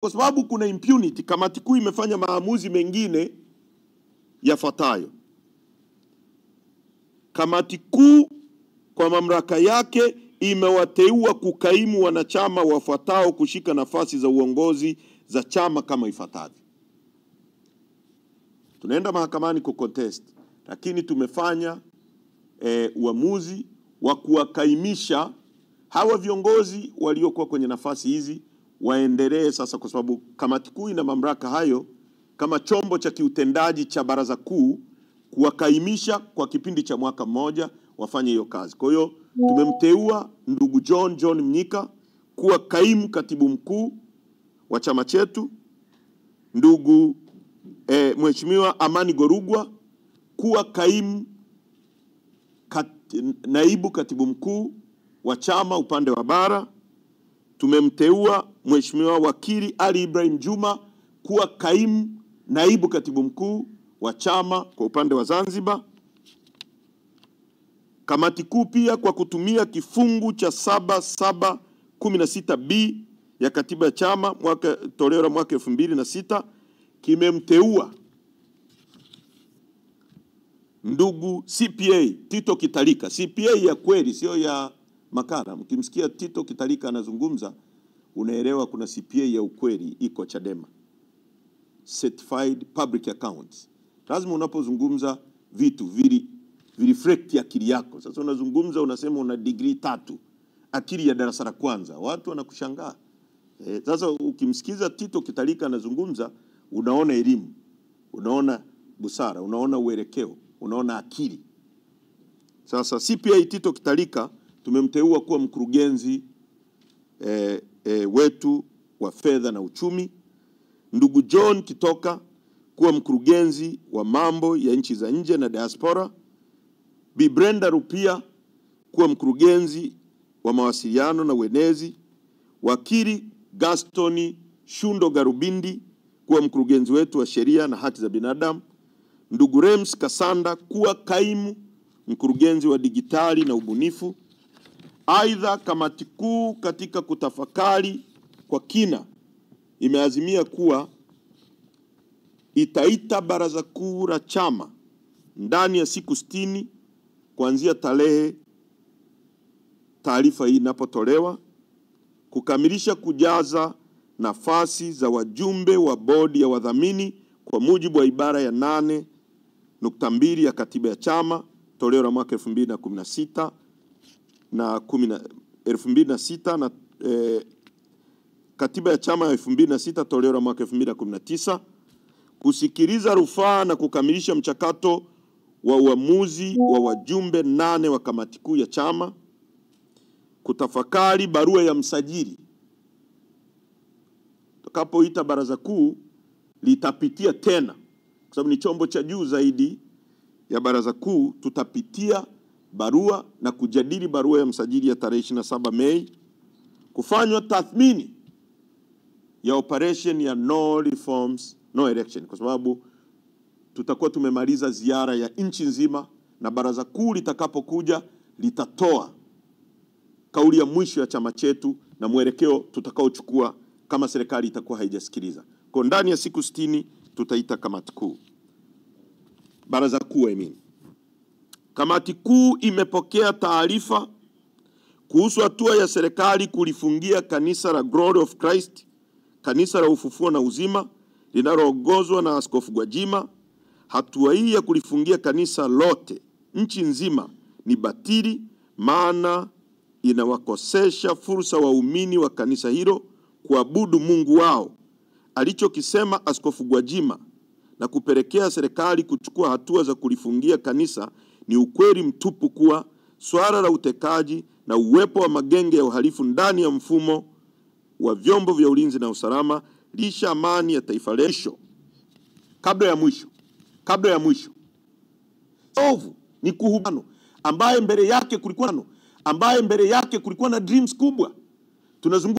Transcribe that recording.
Kwa sababu kuna impunity, kamati kuu imefanya maamuzi mengine yafuatayo. Kamati kuu kwa mamlaka yake imewateua kukaimu wanachama wafuatao kushika nafasi za uongozi za chama kama ifuatavyo. Tunaenda mahakamani ku contest, lakini tumefanya uamuzi wa kuwakaimisha hawa viongozi waliokuwa kwenye nafasi hizi waendelee sasa, kwa sababu kamati kuu ina mamlaka hayo kama chombo cha kiutendaji cha baraza kuu kuwakaimisha kwa kipindi cha mwaka mmoja wafanye hiyo kazi. Kwa hiyo tumemteua ndugu John Mnyika kuwa kaimu katibu mkuu wa chama chetu, ndugu Mheshimiwa Amani Gorugwa kuwa naibu katibu mkuu wa chama upande wa bara. Tumemteua Mheshimiwa Wakili Ali Ibrahim Juma kuwa kaimu naibu katibu mkuu wa chama kwa upande wa Zanzibar. Kamati kuu pia kwa kutumia kifungu cha 7716B ya katiba ya chama toleo la mwaka 2006 kimemteua ndugu CPA Tito Kitalika, CPA ya kweli, sio ya makara. Mkimsikia Tito Kitalika anazungumza, unaelewa kuna CPA ya ukweli iko Chadema, Certified Public Accounts. Lazima unapozungumza vitu reflect akili yako. Sasa unazungumza unasema una degree 3, akili ya darasa la kwanza, watu wanakushangaa. Sasa ukimsikiza Tito Kitalika anazungumza, unaona elimu, unaona busara, unaona uelekeo, unaona akili. Sasa CPA Tito Kitalika tumemteua kuwa mkurugenzi wetu wa fedha na uchumi, ndugu John Kitoka kuwa mkurugenzi wa mambo ya nchi za nje na diaspora, Bi Brenda Rupia kuwa mkurugenzi wa mawasiliano na uenezi, wakili Gaston Shundo Garubindi kuwa mkurugenzi wetu wa sheria na haki za binadamu, ndugu Rems Kasanda kuwa kaimu mkurugenzi wa digitali na ubunifu. Aidha, kamati kuu katika kutafakari kwa kina imeazimia kuwa itaita baraza kuu la chama ndani ya siku 60 kuanzia tarehe taarifa hii inapotolewa kukamilisha kujaza nafasi za wajumbe wa bodi ya wadhamini kwa mujibu wa ibara ya 8.2 ya katiba ya chama toleo la mwaka 2016 na 2006 na katiba ya chama ya 2006 toleo la mwaka 2019, kusikiliza rufaa na kukamilisha mchakato wa uamuzi wa wajumbe 8 wa kamati kuu ya chama, kutafakari barua ya msajili. Tutakapoita baraza kuu litapitia tena, kwa sababu ni chombo cha juu zaidi ya baraza kuu, tutapitia barua na kujadili barua ya msajili ya tarehe 27 Mei, kufanywa tathmini ya operation ya no reforms no election, kwa sababu tutakuwa tumemaliza ziara ya nchi nzima na baraza kuu litakapokuja litatoa kauli ya mwisho ya chama chetu na mwelekeo tutakaochukua kama serikali itakuwa haijasikiliza. Kwa ndani ya siku 60 tutaita kamati kuu. Baraza kuu Kamati kuu imepokea taarifa kuhusu hatua ya serikali kulifungia kanisa la Glory of Christ, kanisa la ufufuo na uzima linaloongozwa na Askofu Gwajima. Hatua hii ya kulifungia kanisa lote nchi nzima ni batili, maana inawakosesha fursa waumini wa kanisa hilo kuabudu Mungu wao alichokisema Askofu Gwajima, na kupelekea serikali kuchukua hatua za kulifungia kanisa. Ni ukweli mtupu kuwa swala la utekaji na uwepo wa magenge ya uhalifu ndani ya mfumo wa vyombo vya ulinzi na usalama lisha amani ya taifa letu. Kabla ya mwisho ovu ni kuhubano ambaye mbele yake kulikuwa na dreams kubwa. Tunazungumza